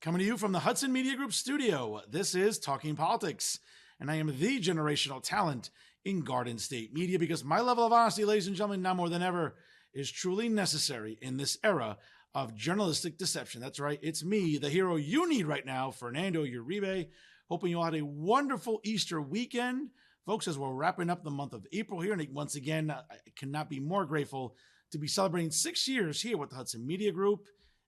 Coming to you from the Hudson Media Group studio, this is Talking Politics, and I am the generational talent in Garden State Media because my level of honesty, ladies and gentlemen, now more than ever, is truly necessary in this era of journalistic deception. That's right, it's me, the hero you need right now, Fernando Uribe. Hoping you all had a wonderful Easter weekend. Folks, as we're wrapping up the month of April here, and once again, I cannot be more grateful to be celebrating 6 years here with the Hudson Media Group,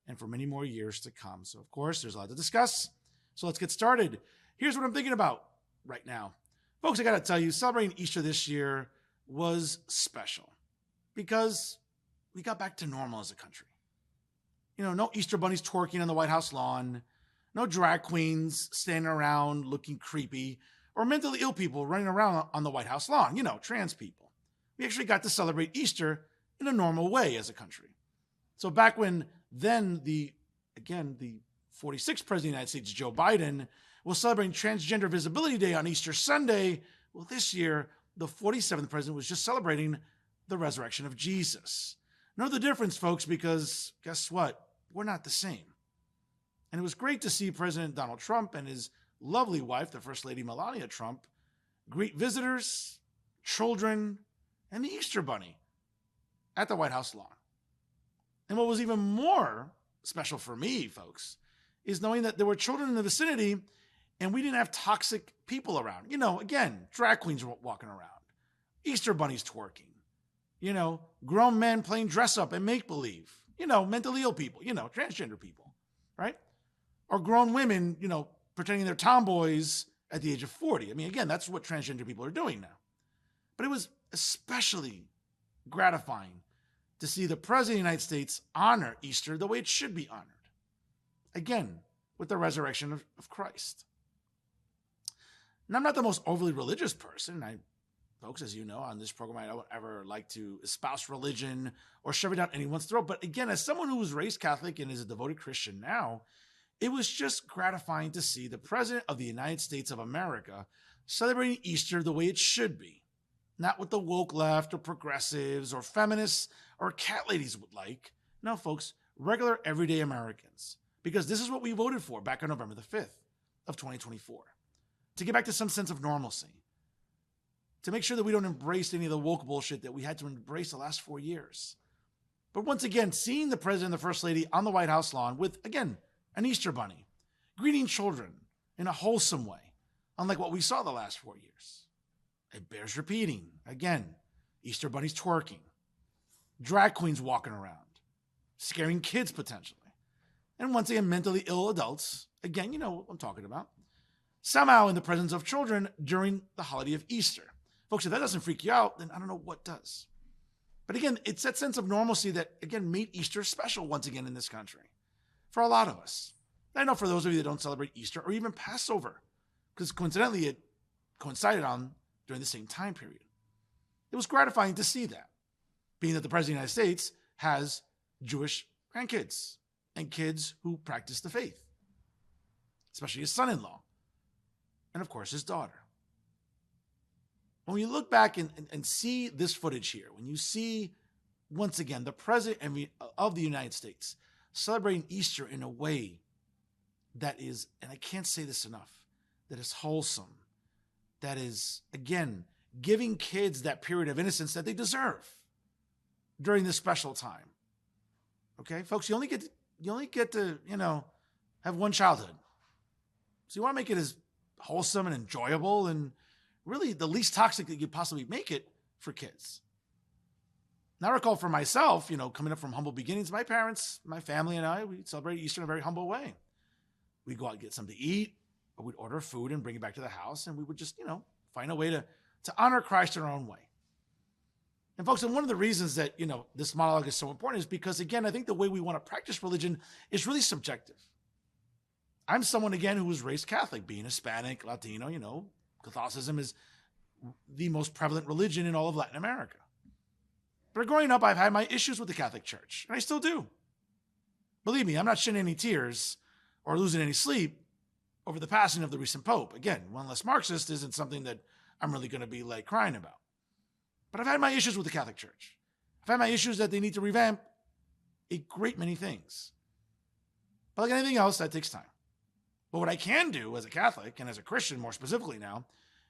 and for many more years to come. So, of course, there's a lot to discuss. So let's get started. Here's what I'm thinking about right now. Folks, I got to tell you, celebrating Easter this year was special because we got back to normal as a country. You know, no Easter bunnies twerking on the White House lawn, no drag queens standing around looking creepy, or mentally ill people running around on the White House lawn, you know, trans people. We actually got to celebrate Easter in a normal way as a country. So back when then the 46th president of the United States, Joe Biden, was celebrating Transgender Visibility Day on Easter Sunday. Well, this year, the 47th president was just celebrating the resurrection of Jesus. Know the difference, folks, because guess what? We're not the same. And it was great to see President Donald Trump and his lovely wife, the First Lady Melania Trump, greet visitors, children, and the Easter Bunny at the White House lawn. And what was even more special for me, folks, is knowing that there were children in the vicinity and we didn't have toxic people around. You know, again, drag queens walking around, Easter bunnies twerking, you know, grown men playing dress up and make believe, you know, mentally ill people, you know, transgender people, right? Or grown women, you know, pretending they're tomboys at the age of 40. I mean, again, that's what transgender people are doing now. But it was especially gratifying to see the President of the United States honor Easter the way it should be honored. Again, with the resurrection of Christ. And I'm not the most overly religious person. Folks, as you know, on this program, I don't ever like to espouse religion or shove it down anyone's throat. But again, as someone who was raised Catholic and is a devoted Christian now, it was just gratifying to see the President of the United States of America celebrating Easter the way it should be. Not what the woke left or progressives or feminists or cat ladies would like. No, folks, regular everyday Americans. Because this is what we voted for back on November the 5th of 2024. To get back to some sense of normalcy. To make sure that we don't embrace any of the woke bullshit that we had to embrace the last 4 years. But once again, seeing the President and the First Lady on the White House lawn with, again, an Easter bunny, greeting children in a wholesome way, unlike what we saw the last 4 years. It bears repeating. Again, Easter bunnies twerking, drag queens walking around, scaring kids potentially. And once again, mentally ill adults, again, you know what I'm talking about, somehow in the presence of children during the holiday of Easter. Folks, if that doesn't freak you out, then I don't know what does. But again, it's that sense of normalcy that, again, made Easter special once again in this country for a lot of us. And I know for those of you that don't celebrate Easter or even Passover, because coincidentally it coincided on during the same time period. It was gratifying to see that, being that the President of the United States has Jewish grandkids and kids who practice the faith, especially his son-in-law, and of course his daughter. When you look back and see this footage here, when you see, once again, the President of the United States celebrating Easter in a way that is, and I can't say this enough, that is wholesome, that is, again, giving kids that period of innocence that they deserve during this special time. Okay, folks, you only get to, you know, have one childhood. So you want to make it as wholesome and enjoyable and really the least toxic that you could possibly make it for kids. Now I recall for myself, you know, coming up from humble beginnings, my parents, my family and I, we celebrate Easter in a very humble way. We'd go out and get something to eat, or we'd order food and bring it back to the house, and we would just, you know, find a way to honor Christ in our own way. And folks, and one of the reasons that, you know, this monologue is so important is because, again, I think the way we want to practice religion is really subjective. I'm someone, again, who was raised Catholic, being Hispanic, Latino, you know, Catholicism is the most prevalent religion in all of Latin America. But growing up, I've had my issues with the Catholic Church, and I still do. Believe me, I'm not shedding any tears or losing any sleep over the passing of the recent Pope. Again, one less Marxist isn't something that I'm really going to be like crying about. But I've had my issues with the Catholic Church. I've had my issues that they need to revamp a great many things. But like anything else, that takes time. But what I can do as a Catholic and as a Christian more specifically now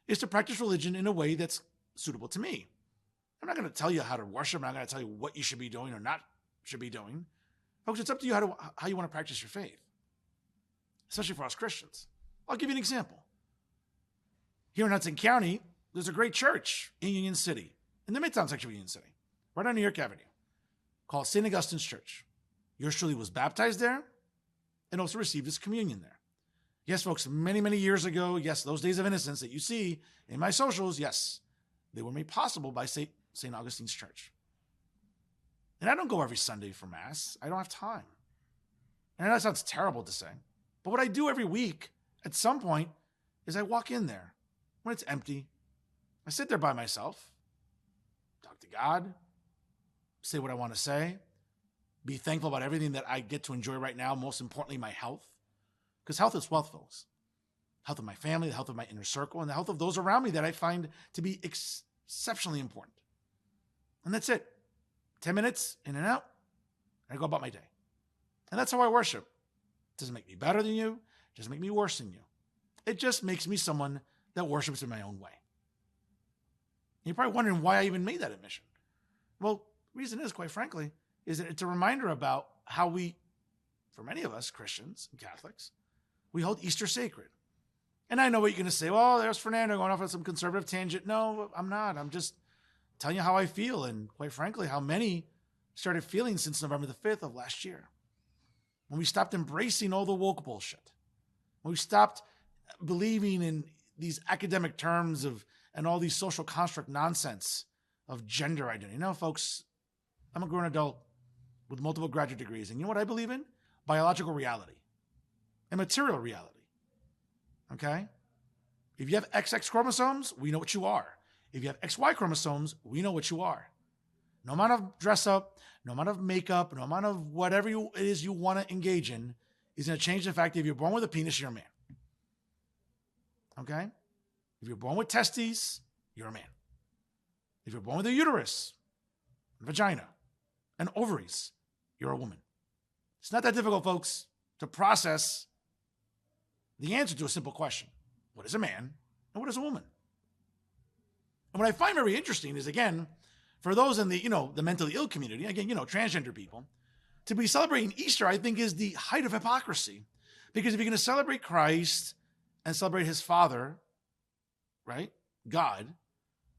is to practice religion in a way that's suitable to me. I'm not going to tell you how to worship. I'm not going to tell you what you should be doing or not should be doing. Folks, it's up to you how you want to practice your faith, especially for us Christians. I'll give you an example. Here in Hudson County, there's a great church in Union City, in the Midtown section of Union City, right on New York Avenue, called St. Augustine's Church. Yours truly was baptized there and also received his communion there. Yes, folks, many, many years ago, yes, those days of innocence that you see in my socials, yes, they were made possible by St. Augustine's Church. And I don't go every Sunday for Mass. I don't have time. And that sounds terrible to say. But what I do every week at some point is I walk in there when it's empty. I sit there by myself, talk to God, say what I want to say, be thankful about everything that I get to enjoy right now, most importantly, my health. Because health is wealth, folks. Health of my family, the health of my inner circle, and the health of those around me that I find to be exceptionally important. And that's it. 10 minutes in and out, and I go about my day. And that's how I worship. It doesn't make me better than you. It doesn't make me worse than you. It just makes me someone that worships in my own way. And you're probably wondering why I even made that admission. Well, the reason is, quite frankly, is that it's a reminder about how we, for many of us, Christians and Catholics, we hold Easter sacred. And I know what you're going to say. Well, there's Fernando going off on some conservative tangent. No, I'm not. I'm just telling you how I feel, and quite frankly, how many started feeling since November the 5th of last year. When we stopped embracing all the woke bullshit. When we stopped believing in these academic terms and all these social construct nonsense of gender identity. You know, folks, I'm a grown adult with multiple graduate degrees. And you know what I believe in? Biological reality and material reality. Okay? If you have XX chromosomes, we know what you are. If you have XY chromosomes, we know what you are. No amount of dress up, no amount of makeup, no amount of whatever it is you want to engage in is going to change the fact that if you're born with a penis, you're a man. Okay? If you're born with testes, you're a man. If you're born with a uterus, a vagina, and ovaries, you're a woman. It's not that difficult, folks, to process the answer to a simple question. What is a man and what is a woman? And what I find very interesting is, again, for those in the mentally ill community, again, transgender people, to be celebrating Easter, I think, is the height of hypocrisy. Because if you're going to celebrate Christ and celebrate his Father, right, God,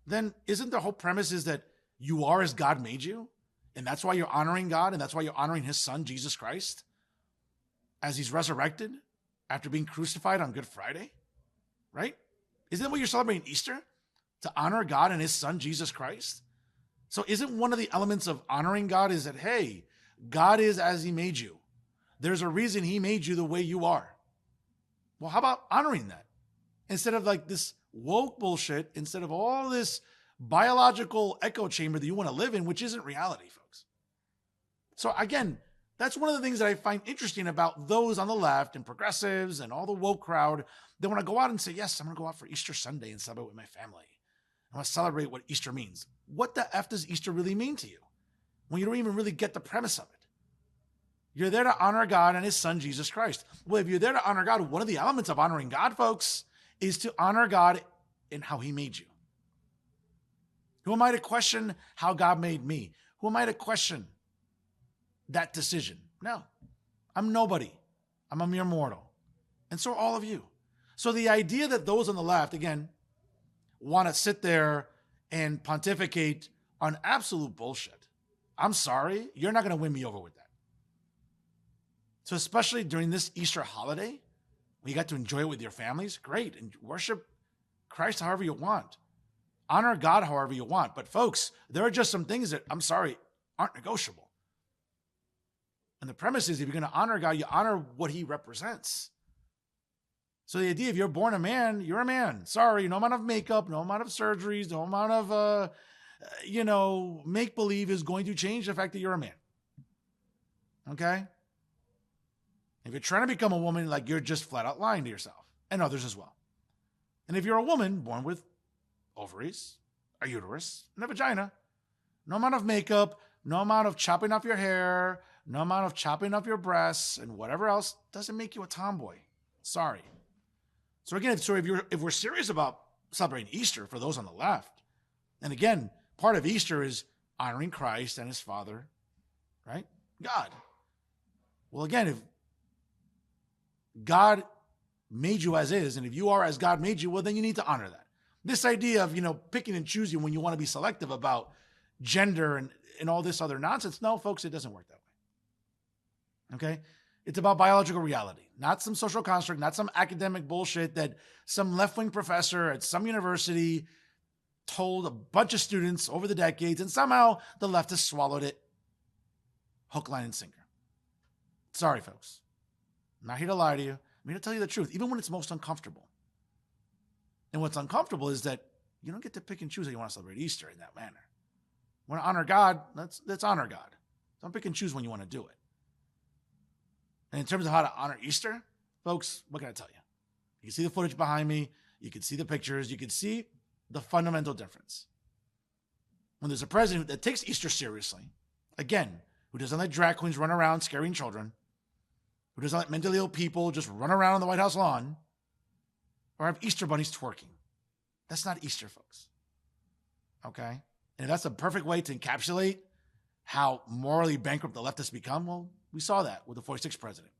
then isn't the whole premise is that you are as God made you? And that's why you're honoring God, and that's why you're honoring his Son, Jesus Christ, as he's resurrected after being crucified on Good Friday, right? Isn't that what you're celebrating Easter? To honor God and his Son, Jesus Christ? So isn't one of the elements of honoring God is that, hey, God is as he made you. There's a reason he made you the way you are. Well, how about honoring that? Instead of like this woke bullshit, instead of all this biological echo chamber that you want to live in, which isn't reality, folks. So again, that's one of the things that I find interesting about those on the left and progressives and all the woke crowd. They want to go out and say, yes, I'm going to go out for Easter Sunday and celebrate with my family. I want to celebrate what Easter means. What the F does Easter really mean to you when you don't even really get the premise of it? You're there to honor God and his Son, Jesus Christ. Well, if you're there to honor God, one of the elements of honoring God, folks, is to honor God in how he made you. Who am I to question how God made me? Who am I to question that decision? No, I'm nobody. I'm a mere mortal. And so are all of you. So the idea that those on the left, again, want to sit there and pontificate on absolute bullshit. I'm sorry, you're not going to win me over with that. So especially during this Easter holiday, when you got to enjoy it with your families, great, and worship Christ however you want. Honor God however you want. But folks, there are just some things that, I'm sorry, aren't negotiable. And the premise is if you're going to honor God, you honor what he represents. So the idea, if you're born a man, you're a man. Sorry, no amount of makeup, no amount of surgeries, no amount of, make-believe is going to change the fact that you're a man. Okay? If you're trying to become a woman, like you're just flat out lying to yourself and others as well. And if you're a woman born with ovaries, a uterus, and a vagina, no amount of makeup, no amount of chopping off your hair, no amount of chopping off your breasts and whatever else doesn't make you a tomboy. Sorry. So again, if we're serious about celebrating Easter for those on the left, and again, part of Easter is honoring Christ and his Father, right? God. Well, again, if God made you as is, and if you are as God made you, well, then you need to honor that. This idea of, picking and choosing when you want to be selective about gender and all this other nonsense. No, folks, it doesn't work that way. Okay? It's about biological reality, not some social construct, not some academic bullshit that some left-wing professor at some university told a bunch of students over the decades, and somehow the left has swallowed it hook, line, and sinker. Sorry, folks. I'm not here to lie to you. I'm here to tell you the truth, even when it's most uncomfortable. And what's uncomfortable is that you don't get to pick and choose how you want to celebrate Easter in that manner. You want to honor God? Let's honor God. Don't pick and choose when you want to do it. And in terms of how to honor Easter, folks, what can I tell you? You can see the footage behind me. You can see the pictures. You can see the fundamental difference. When there's a president that takes Easter seriously, again, who doesn't let drag queens run around scaring children, who doesn't let mentally ill people just run around on the White House lawn, or have Easter bunnies twerking. That's not Easter, folks. Okay? And if that's a perfect way to encapsulate how morally bankrupt the left has become, well, we saw that with the 46th president.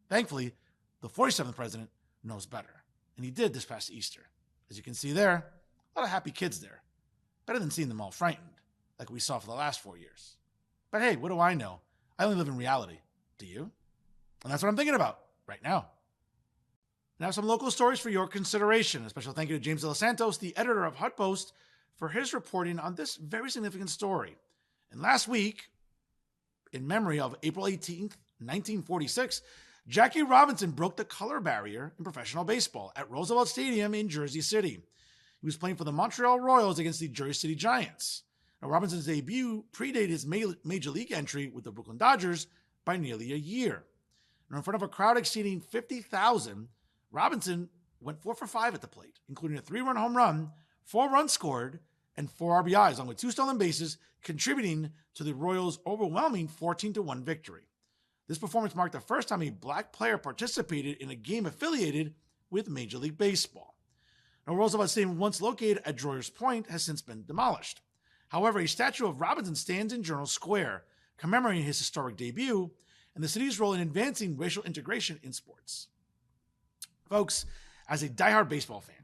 Thankfully, the 47th president knows better. And he did this past Easter. As you can see there, a lot of happy kids there. Better than seeing them all frightened, like we saw for the last 4 years. But hey, what do I know? I only live in reality. Do you? And that's what I'm thinking about right now. Now, some local stories for your consideration. A special thank you to James De Los Santos, the editor of HuffPost, for his reporting on this very significant story. And last week, in memory of April 18th, 1946, Jackie Robinson broke the color barrier in professional baseball at Roosevelt Stadium in Jersey City. He was playing for the Montreal Royals against the Jersey City Giants. Now, Robinson's debut predated his major league entry with the Brooklyn Dodgers by nearly a year. Now, in front of a crowd exceeding 50,000, Robinson went 4 for 5 at the plate, including a 3-run home run, 4 runs scored, and 4 RBIs, along with 2 stolen bases, contributing to the Royals' overwhelming 14-1 victory. This performance marked the first time a black player participated in a game affiliated with Major League Baseball. Now, Roosevelt Stadium, once located at Droyers Point, has since been demolished. However, a statue of Robinson stands in Journal Square, commemorating his historic debut and the city's role in advancing racial integration in sports. Folks, as a diehard baseball fan,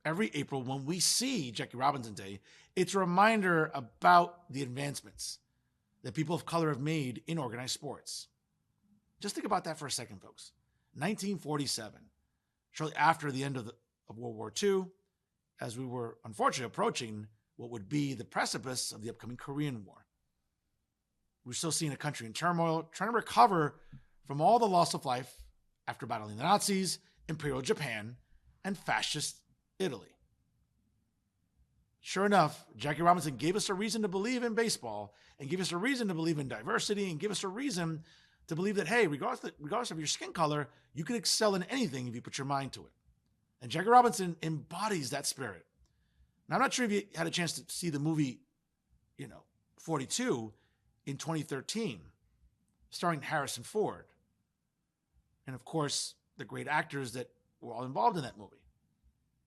every April when we see Jackie Robinson Day, it's a reminder about the advancements that people of color have made in organized sports. Just think about that for a second, folks. 1947, shortly after the end of World War II, as we were unfortunately approaching what would be the precipice of the upcoming Korean War. We're still seeing a country in turmoil, trying to recover from all the loss of life after battling the Nazis, Imperial Japan, and fascist Italy. Sure enough, Jackie Robinson gave us a reason to believe in baseball, and gave us a reason to believe in diversity, and give us a reason to believe that, hey, regardless of your skin color, you can excel in anything if you put your mind to it. And Jackie Robinson embodies that spirit. Now, I'm not sure if you had a chance to see the movie, 42 in 2013, starring Harrison Ford. And of course, the great actors that were all involved in that movie.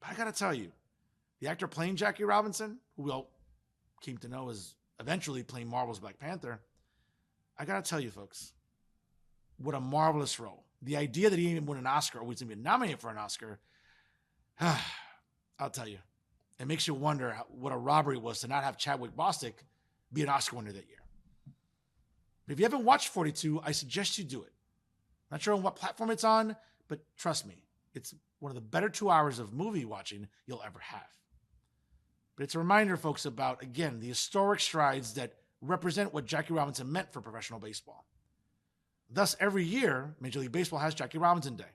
But I got to tell you, the actor playing Jackie Robinson, who we all came to know as eventually playing Marvel's Black Panther, I got to tell you, folks, what a marvelous role. The idea that he even won an Oscar, or was even nominated for an Oscar, I'll tell you, it makes you wonder what a robbery it was to not have Chadwick Boseman be an Oscar winner that year. But if you haven't watched 42, I suggest you do it. Not sure on what platform it's on, but trust me, it's one of the better 2 hours of movie watching you'll ever have. But it's a reminder, folks, about, again, the historic strides that represent what Jackie Robinson meant for professional baseball. Thus, every year, Major League Baseball has Jackie Robinson Day,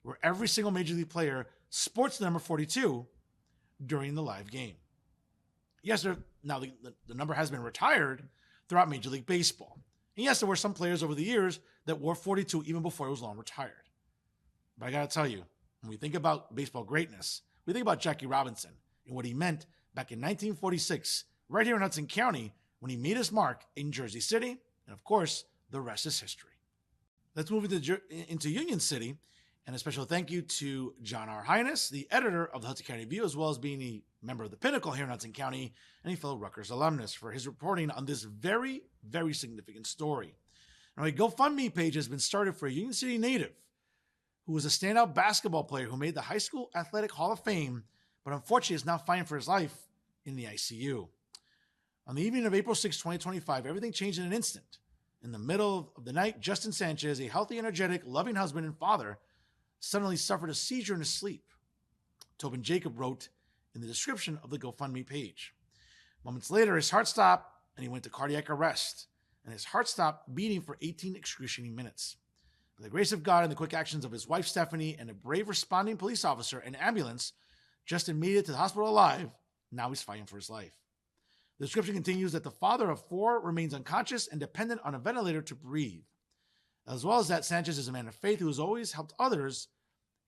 where every single Major League player sports the number 42 during the live game. Yes, now the number has been retired throughout Major League Baseball. And yes, there were some players over the years that wore 42 even before it was long retired. But I got to tell you, when we think about baseball greatness, we think about Jackie Robinson and what he meant back in 1946, right here in Hudson County, when he made his mark in Jersey City. And of course, the rest is history. Let's move into Union City And a special thank you to John R. Highness, the editor of the Hudson County Review, as well as being a member of the Pinnacle here in Hudson County and a fellow Rutgers alumnus, for his reporting on this very, very significant story. Now, a GoFundMe page has been started for a Union City native who was a standout basketball player who made the High School Athletic Hall of Fame, but unfortunately is now fighting for his life in the ICU. On the evening of April 6, 2025, everything changed in an instant. In the middle of the night, Justin Sanchez, a healthy, energetic, loving husband and father, suddenly suffered a seizure in his sleep. Tobin Jacob wrote in the description of the GoFundMe page. Moments later, his heart stopped and he went to cardiac arrest, and his heart stopped beating for 18 excruciating minutes. By the grace of God and the quick actions of his wife, Stephanie, and a brave responding police officer and ambulance, Justin made it to the hospital alive. Now he's fighting for his life. The description continues that the father of 4 remains unconscious and dependent on a ventilator to breathe. As well as that, Sanchez is a man of faith who has always helped others,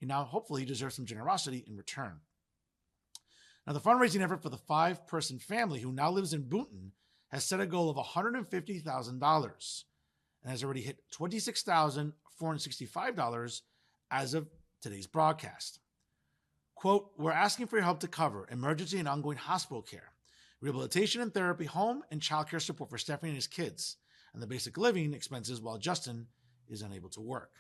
and now hopefully deserves some generosity in return. Now, the fundraising effort for the 5-person family who now lives in Boonton has set a goal of $150,000 and has already hit $26,465 as of today's broadcast. Quote, we're asking for your help to cover emergency and ongoing hospital care, rehabilitation and therapy, home and child care support for Stephanie and his kids, and the basic living expenses while Justin is unable to work.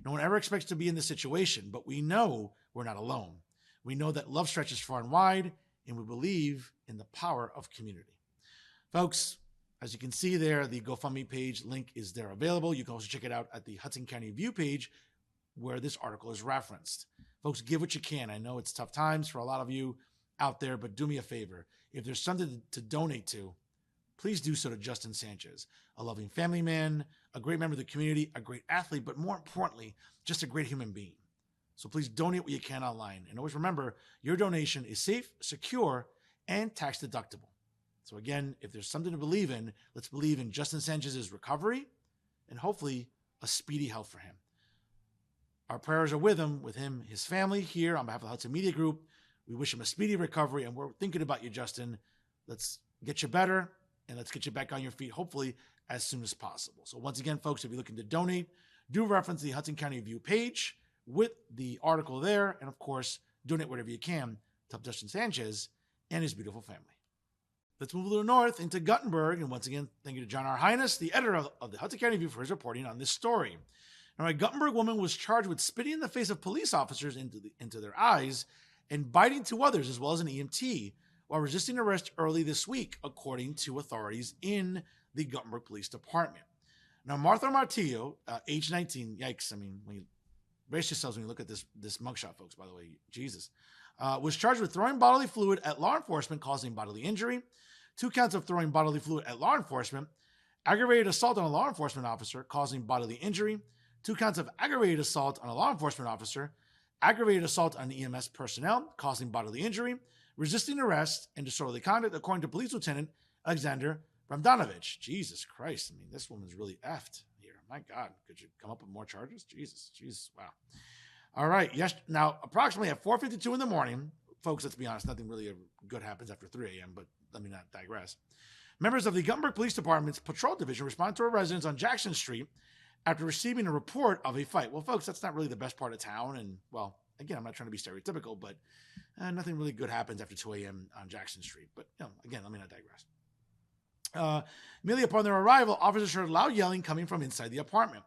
No one ever expects to be in this situation, but we know we're not alone. We know that love stretches far and wide, and we believe in the power of community. Folks, as you can see there, the GoFundMe page link is there available. You can also check it out at the Hudson County Review page where this article is referenced. Folks, give what you can. I know it's tough times for a lot of you out there, but do me a favor. If there's something to donate to, please do so to Justin Sanchez, a loving family man, a great member of the community, a great athlete, but more importantly, just a great human being. So please donate what you can online. And always remember, your donation is safe, secure, and tax deductible. So again, if there's something to believe in, let's believe in Justin Sanchez's recovery and hopefully a speedy health for him. Our prayers are with him, his family here on behalf of the Hudson Media Group. We wish him a speedy recovery, and we're thinking about you, Justin. Let's get you better, and let's get you back on your feet, hopefully, as soon as possible. So once again, folks, if you're looking to donate, do reference the Hudson County Review page with the article there, and of course, donate whatever you can to help Justin Sanchez and his beautiful family. Let's move a little north into Guttenberg, and once again, thank you to John R. Highness, the editor of the Hudson County Review, for his reporting on this story. Now, a Guttenberg woman was charged with spitting in the face of police officers into their eyes and biting 2 others, as well as an EMT, while resisting arrest early this week, according to authorities in the Guttenberg Police Department. Now, Martha Martillo, age 19, yikes, I mean, when you brace yourselves when you look at this mugshot, folks, by the way, Jesus, was charged with throwing bodily fluid at law enforcement, causing bodily injury, 2 counts of throwing bodily fluid at law enforcement, aggravated assault on a law enforcement officer, causing bodily injury, 2 counts of aggravated assault on a law enforcement officer, aggravated assault on EMS personnel, causing bodily injury, resisting arrest, and disorderly conduct, according to Police Lieutenant Alexander Bramdanovich. Jesus Christ. I mean, this woman's really effed here. My God. Could you come up with more charges? Jesus. Wow. All right. Yes. Now, approximately at 4:52 in the morning, folks, let's be honest, nothing really good happens after 3 a.m., but let me not digress. Members of the Guttenberg Police Department's Patrol Division responded to a residence on Jackson Street after receiving a report of a fight. Well, folks, that's not really the best part of town. And, well, again, I'm not trying to be stereotypical, but nothing really good happens after 2 a.m. on Jackson Street. But, again, let me not digress. Immediately upon their arrival, officers heard loud yelling coming from inside the apartment.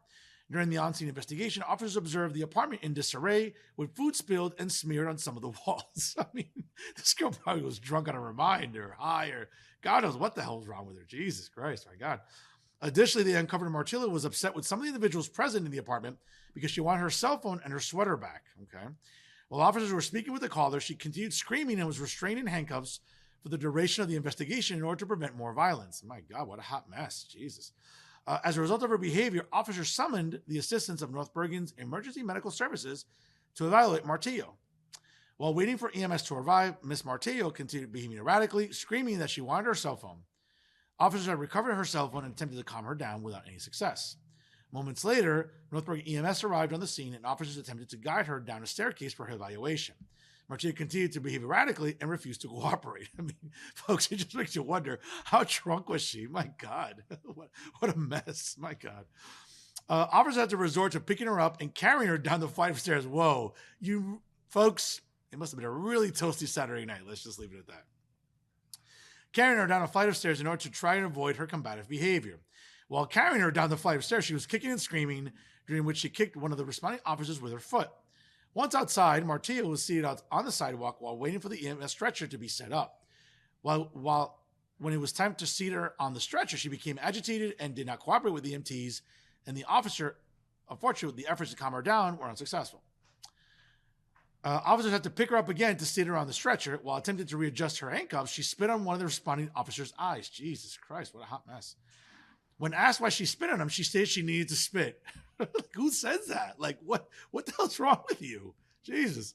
During the on-scene investigation, officers observed the apartment in disarray, with food spilled and smeared on some of the walls. I mean, this girl probably was drunk on her mind or high or God knows what the hell was wrong with her. Jesus Christ, my God. Additionally, they uncovered Martillo was upset with some of the individuals present in the apartment because she wanted her cell phone and her sweater back. Okay. While officers were speaking with the caller, she continued screaming and was restrained in handcuffs for the duration of the investigation in order to prevent more violence. My God, what a hot mess. Jesus. As a result of her behavior, officers summoned the assistance of North Bergen's Emergency Medical Services to evaluate Martillo. While waiting for EMS to arrive, Miss Martillo continued behaving erratically, screaming that she wanted her cell phone. Officers had recovered her cell phone and attempted to calm her down without any success. Moments later, North Bergen EMS arrived on the scene and officers attempted to guide her down a staircase for her evaluation. Martillo continued to behave erratically and refused to cooperate. I mean, folks, it just makes you wonder, how drunk was she? My God, what a mess. My God. Officers had to resort to picking her up and carrying her down the flight of stairs. Whoa, you folks, it must have been a really toasty Saturday night. Let's just leave it at that. Carrying her down a flight of stairs in order to try and avoid her combative behavior. While carrying her down the flight of stairs, she was kicking and screaming, during which she kicked one of the responding officers with her foot. Once outside, Martillo was seated out on the sidewalk while waiting for the EMS stretcher to be set up. When it was time to seat her on the stretcher, she became agitated and did not cooperate with the EMTs, and the officer, unfortunately, the efforts to calm her down were unsuccessful. Officers had to pick her up again to sit her on the stretcher. While attempting to readjust her handcuffs, she spit on one of the responding officer's eyes. Jesus Christ, what a hot mess. When asked why she spit on him, she stated she needed to spit. Who says that? Like, what the hell's wrong with you? Jesus.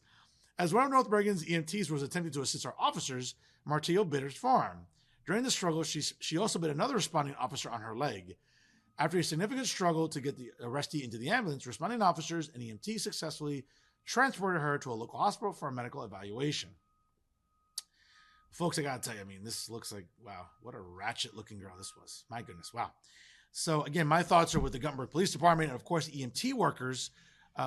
As one of North Bergen's EMTs was attempting to assist our officers, Martillo bit her forearm. During the struggle, she also bit another responding officer on her leg. After a significant struggle to get the arrestee into the ambulance, responding officers and EMTs successfully transported her to a local hospital for a medical evaluation. Folks, I gotta tell you, I mean, this looks like, wow, what a ratchet-looking girl this was. My goodness, wow. So again, my thoughts are with the Guttenberg Police Department and, of course, EMT workers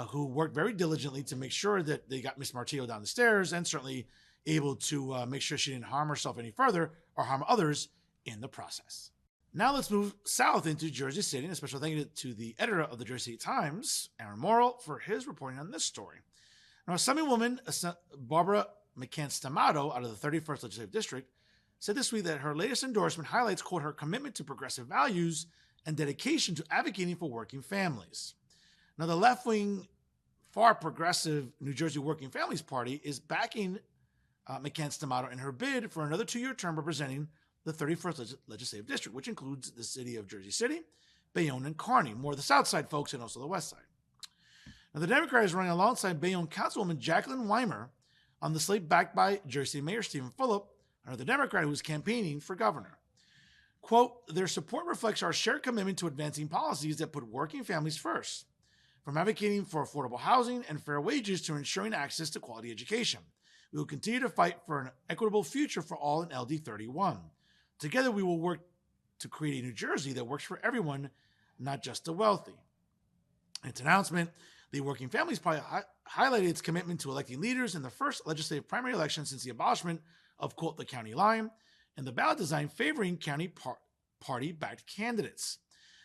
who worked very diligently to make sure that they got Miss Martillo down the stairs and certainly able to make sure she didn't harm herself any further or harm others in the process. Now let's move south into Jersey City, and a special thank you to the editor of the Jersey City Times, Aaron Morrill, for his reporting on this story. Now, a Summit woman, Barbara McCann-Stamato, out of the 31st Legislative District, said this week that her latest endorsement highlights, quote, her commitment to progressive values and dedication to advocating for working families. Now, the left-wing, far progressive New Jersey Working Families Party is backing McCann-Stamato in her bid for another 2-year term representing the 31st Legislative District, which includes the city of Jersey City, Bayonne, and Kearney, more the south side folks and also the west side. Now, the Democrat is running alongside Bayonne Councilwoman Jacqueline Weimer on the slate backed by Jersey City Mayor Stephen Fulop, another Democrat who is campaigning for governor. Quote, their support reflects our shared commitment to advancing policies that put working families first, from advocating for affordable housing and fair wages to ensuring access to quality education. We will continue to fight for an equitable future for all in LD 31. Together, we will work to create a New Jersey that works for everyone, not just the wealthy. In its announcement, the Working Families Party highlighted its commitment to electing leaders in the first legislative primary election since the abolishment of, quote, the county line, and the ballot design favoring county party-backed candidates.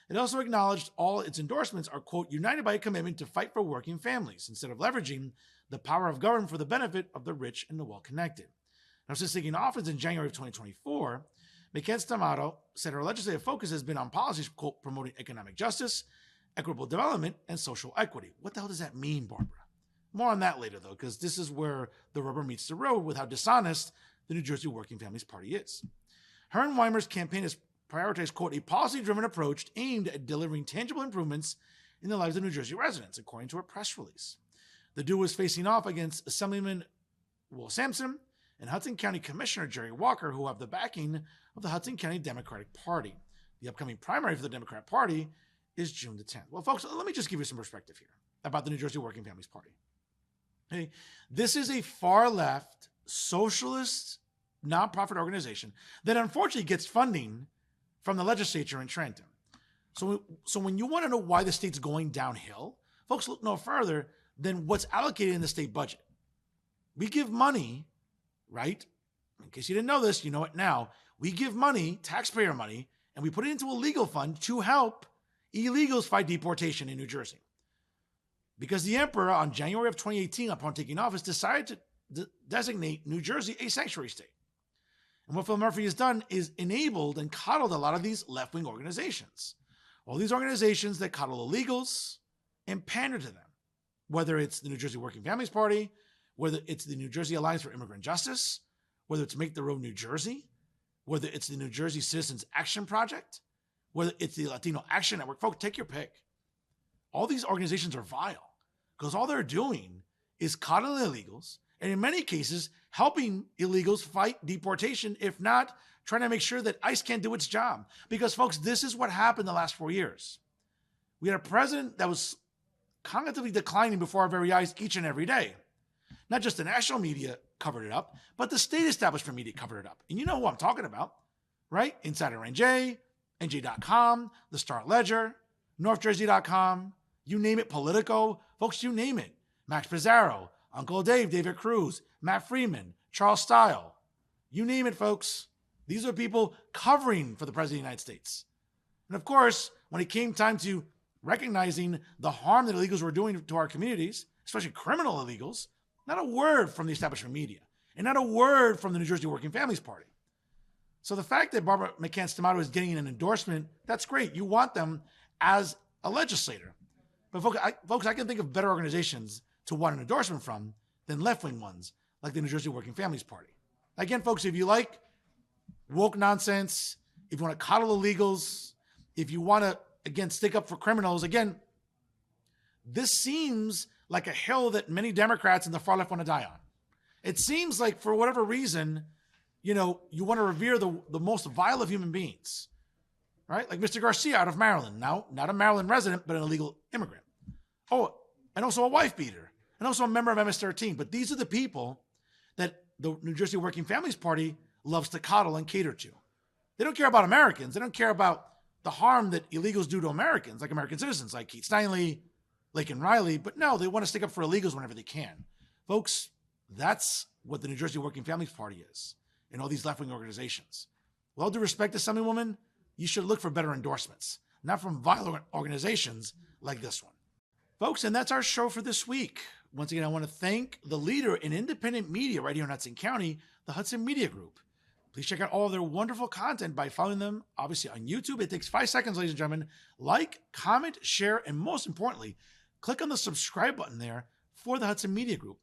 It also acknowledged all its endorsements are, quote, united by a commitment to fight for working families instead of leveraging the power of government for the benefit of the rich and the well-connected. Now, since taking office in January of 2024, McCann-Stamato said her legislative focus has been on policies, quote, promoting economic justice, equitable development, and social equity. What the hell does that mean, Barbara? More on that later, though, because this is where the rubber meets the road with how dishonest the New Jersey Working Families Party is. Her and Weimer's campaign has prioritized, quote, a policy-driven approach aimed at delivering tangible improvements in the lives of New Jersey residents, according to a press release. The duo is facing off against Assemblyman Will Sampson and Hudson County Commissioner Jerry Walker, who have the backing of the Hudson County Democratic Party. The upcoming primary for the Democrat Party is June the 10th. Well, folks, let me just give you some perspective here about the New Jersey Working Families Party. Okay? This is a far-left, socialist, nonprofit organization that unfortunately gets funding from the legislature in Trenton. So when you want to know why the state's going downhill, folks, look no further than what's allocated in the state budget. We give money, right? In case you didn't know this, you know it now. We give money, taxpayer money, and we put it into a legal fund to help illegals fight deportation in New Jersey. Because the emperor, on January of 2018, upon taking office, decided to designate New Jersey a sanctuary state. And what Phil Murphy has done is enabled and coddled a lot of these left-wing organizations. All these organizations that coddle illegals and pander to them, whether it's the New Jersey Working Families Party, whether it's the New Jersey Alliance for Immigrant Justice, whether it's Make the Road New Jersey, whether it's the New Jersey Citizens Action Project, whether it's the Latino Action Network. Folks, take your pick. All these organizations are vile because all they're doing is coddling illegals and in many cases helping illegals fight deportation, if not trying to make sure that ICE can't do its job. Because, folks, this is what happened the last 4 years. We had a president that was cognitively declining before our very eyes each and every day. Not just the national media covered it up, but the state establishment media covered it up. And you know who I'm talking about, right? Insider NJ, NJ.com, the Star Ledger. NorthJersey.com, you name it, Politico, folks, you name it. Max Pizarro, Uncle Dave, David Cruz, Matt Freeman, Charles Stile, you name it, folks. These are people covering for the President of the United States. And of course, when it came time to recognizing the harm that illegals were doing to our communities, especially criminal illegals, not a word from the establishment media, and not a word from the New Jersey Working Families Party. So the fact that Barbara McCann-Stamato is getting an endorsement, that's great. You want them as a legislator. But folks, I can think of better organizations to want an endorsement from than left-wing ones like the New Jersey Working Families Party. Again, folks, if you like woke nonsense, if you want to coddle illegals, if you want to, again, stick up for criminals, again, this seems like a hill that many Democrats in the far left want to die on. It seems like for whatever reason, you want to revere the most vile of human beings, right? Like Mr. Garcia out of Maryland, now not a Maryland resident, but an illegal immigrant. Oh, and also a wife beater, and also a member of MS-13. But these are the people that the New Jersey Working Families Party loves to coddle and cater to. They don't care about Americans. They don't care about the harm that illegals do to Americans, like American citizens, like Keith Steinle, Laken Riley. But no, they want to stick up for illegals whenever they can. Folks, that's what the New Jersey Working Families Party is and all these left-wing organizations. With all due respect to Assemblywoman, you should look for better endorsements, not from violent organizations like this one. Folks, and that's our show for this week. Once again, I want to thank the leader in independent media right here in Hudson County, the Hudson Media Group. Please check out all of their wonderful content by following them, obviously, on YouTube. It takes 5 seconds, ladies and gentlemen. Like, comment, share, and most importantly, click on the subscribe button there for the Hudson Media Group.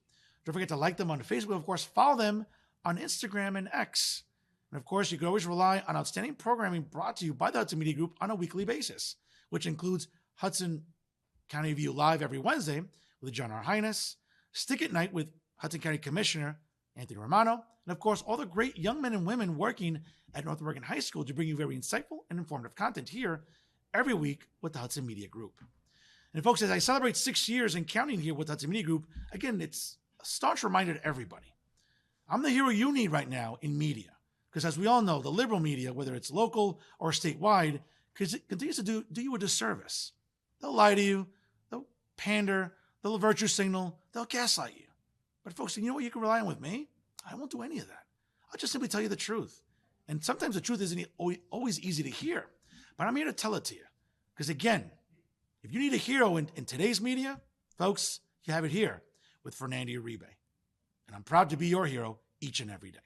Don't forget to like them on Facebook. Of course, follow them on Instagram and X. And of course, you can always rely on outstanding programming brought to you by the Hudson Media Group on a weekly basis, which includes Hudson County View Live every Wednesday with John R. Highness, Stick at Night with Hudson County Commissioner Anthony Romano, and of course, all the great young men and women working at North American High School to bring you very insightful and informative content here every week with the Hudson Media Group. And folks, as I celebrate 6 years and counting here with the Hudson Media Group, again, it's a staunch reminder to everybody. I'm the hero you need right now in media. Because as we all know, the liberal media, whether it's local or statewide, continues to do you a disservice. They'll lie to you, they'll pander, they'll virtue signal, they'll gaslight you. But folks, you know what you can rely on with me? I won't do any of that. I'll just simply tell you the truth. And sometimes the truth isn't always easy to hear, but I'm here to tell it to you. Because again, if you need a hero in today's media, folks, you have it here with Fernando Uribe. And I'm proud to be your hero each and every day.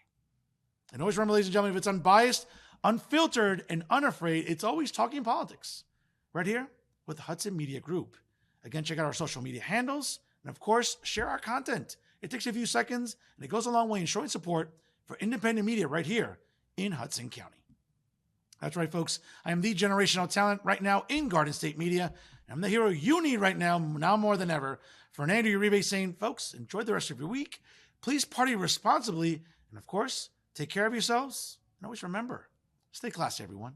And always remember, ladies and gentlemen, if it's unbiased, unfiltered, and unafraid, it's always talking politics. Right here with the Hudson Media Group. Again, check out our social media handles. And of course, share our content. It takes a few seconds, and it goes a long way in showing support for independent media right here in Hudson County. That's right, folks. I am the generational talent right now in Garden State Media. I'm the hero you need right now more than ever. Fernando Uribe saying, folks, enjoy the rest of your week. Please party responsibly. And of course, take care of yourselves. And always remember, stay classy, everyone.